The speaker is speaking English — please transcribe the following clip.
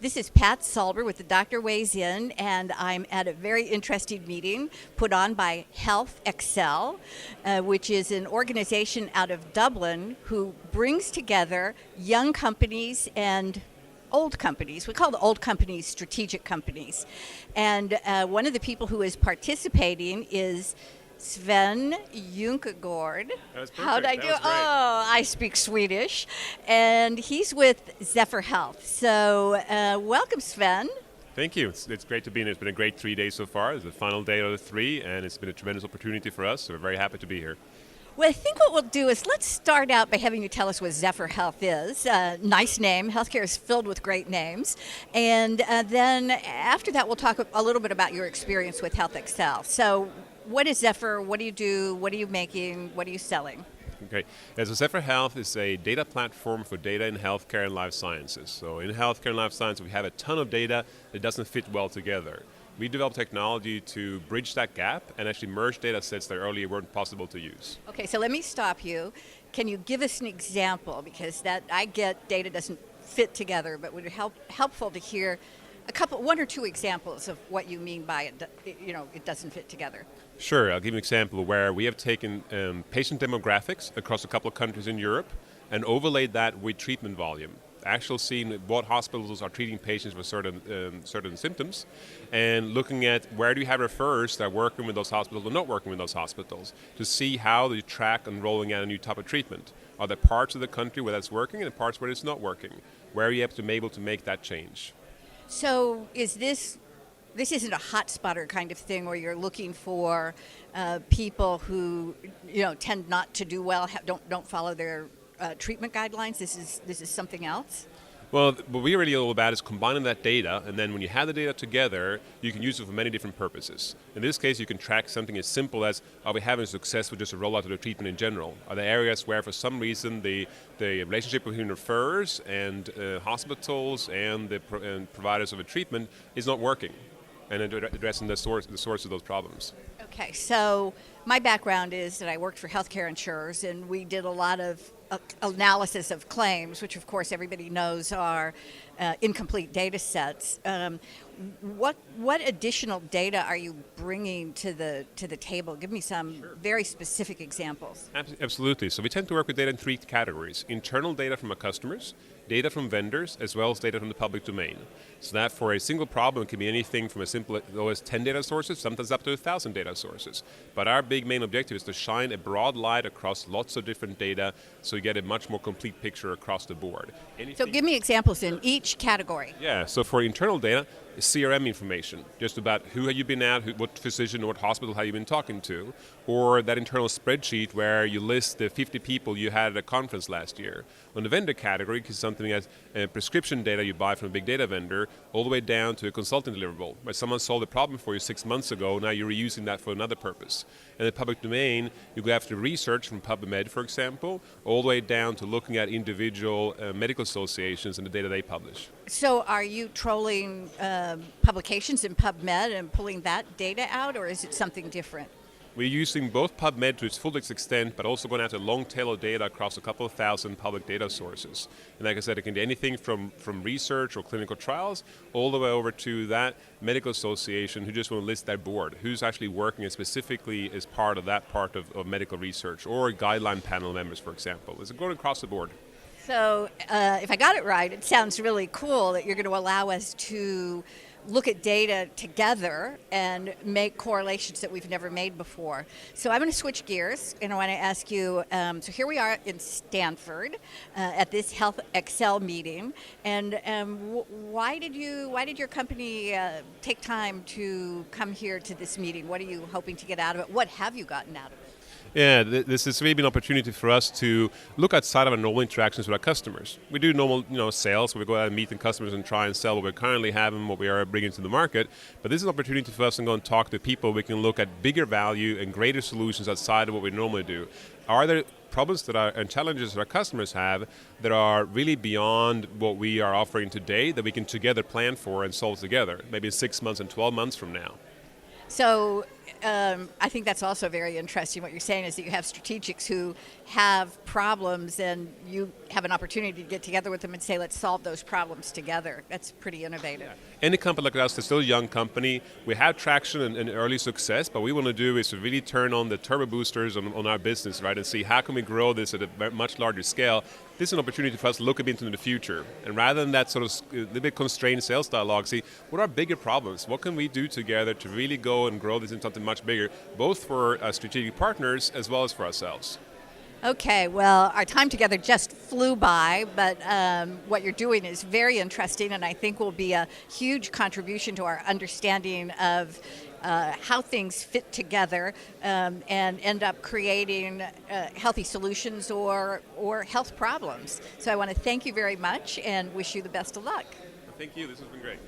This is Pat Salber with the Doctor Weighs In, and I'm at a very interesting meeting put on by Health Excel, which is an organization out of Dublin who brings together young companies and old companies. We call the old companies strategic companies. And one of the people who is participating is Sven Junkegård. That was perfect. How'd I do? That was great. Oh, I speak Swedish. And he's with Zephyr Health. So welcome, Sven. Thank you. It's great to be in. It's been a great 3 days so far. It's the final day of the 3, and it's been a tremendous opportunity for us. So we're very happy to be here. Well, I think what we'll do is let's start out by having you tell us what Zephyr Health is. Nice name. Healthcare is filled with great names. And then after that, we'll talk a little bit about your experience with Health Excel. So what is Zephyr? What do you do? What are you making? What are you selling? Okay. So Zephyr Health is a data platform for data in healthcare and life sciences. So in healthcare and life sciences, we have a ton of data that doesn't fit well together. We developed technology to bridge that gap and actually merge data sets that earlier weren't possible to use. Okay, so let me stop you. Can you give us an example? Because that I get data doesn't fit together, but would it helpful to hear one or two examples of what you mean by it doesn't fit together? Sure, I'll give you an example where we have taken patient demographics across a couple of countries in Europe and overlaid that with treatment volume. Actually seeing what hospitals are treating patients with certain symptoms, and looking at where do you have referrers that are working with those hospitals or not working with those hospitals to see how they track and rolling out a new type of treatment. Are there parts of the country where that's working and parts where it's not working? Where are you able to make that change? So is this isn't a hot spotter kind of thing where you're looking for people who tend not to do well, don't follow their treatment guidelines? This is something else? Well, what we're really all about is combining that data, and then when you have the data together, you can use it for many different purposes. In this case, you can track something as simple as, are we having success with just a rollout of the treatment in general? Are there areas where, for some reason, the relationship between referrers and hospitals and the providers of a treatment is not working? And addressing the source of those problems. Okay, so my background is that I worked for healthcare insurers, and we did a lot of analysis of claims, which of course everybody knows are incomplete data sets. What additional data are you bringing to the table? Give me some very specific examples. Absolutely. So we tend to work with data in 3 categories: internal data from our customers, data from vendors, as well as data from the public domain. So that for a single problem, it can be anything from as simple as 10 data sources, sometimes up to 1,000 data sources. But our big main objective is to shine a broad light across lots of different data so you get a much more complete picture across the board. So give me examples in each category. Yeah, so for internal data, CRM information, just about who have you been at, what physician or what hospital have you been talking to, or that internal spreadsheet where you list the 50 people you had at a conference last year. On the vendor category, it's something as prescription data you buy from a big data vendor, all the way down to a consulting deliverable, where someone solved a problem for you 6 months ago, now you're reusing that for another purpose. In the public domain, you go after research from PubMed, for example, all the way down to looking at individual medical associations and the data they publish. So are you trolling publications in PubMed and pulling that data out, or is it something different? We're using both PubMed to its fullest extent, but also going after a long tail of data across a couple of thousand public data sources. And like I said, it can be anything from research or clinical trials, all the way over to that medical association who just want to list their board, who's actually working specifically as part of that part of medical research, or guideline panel members, for example. It's going across the board. So if I got it right, it sounds really cool that you're going to allow us to look at data together and make correlations that we've never made before. So I'm going to switch gears, and I want to ask you, so here we are in Stanford at this Health Excel meeting, and why did your company take time to come here to this meeting? What are you hoping to get out of it? What have you gotten out of it? Yeah, this is really an opportunity for us to look outside of our normal interactions with our customers. We do normal, sales, where we go out and meet the customers and try and sell what we currently have and what we are bringing to the market. But this is an opportunity for us to go and talk to people. We can look at bigger value and greater solutions outside of what we normally do. Are there problems and challenges that our customers have that are really beyond what we are offering today that we can together plan for and solve together, maybe 6 months and 12 months from now? So I think that's also very interesting. What you're saying is that you have strategics who have problems, and you have an opportunity to get together with them and say, let's solve those problems together. That's pretty innovative. Any company like us, it's still a young company. We have traction and early success, but what we want to do is to really turn on the turbo boosters on our business, right, and see how can we grow this at a much larger scale. This is an opportunity for us to look a bit into the future. And rather than that sort of a little bit constrained sales dialogue, see what are bigger problems? What can we do together to really go and grow this into something much bigger, both for strategic partners as well as for ourselves? Okay, well, our time together just flew by, but what you're doing is very interesting, and I think will be a huge contribution to our understanding of how things fit together and end up creating healthy solutions or health problems. So I want to thank you very much and wish you the best of luck. Thank you. This has been great.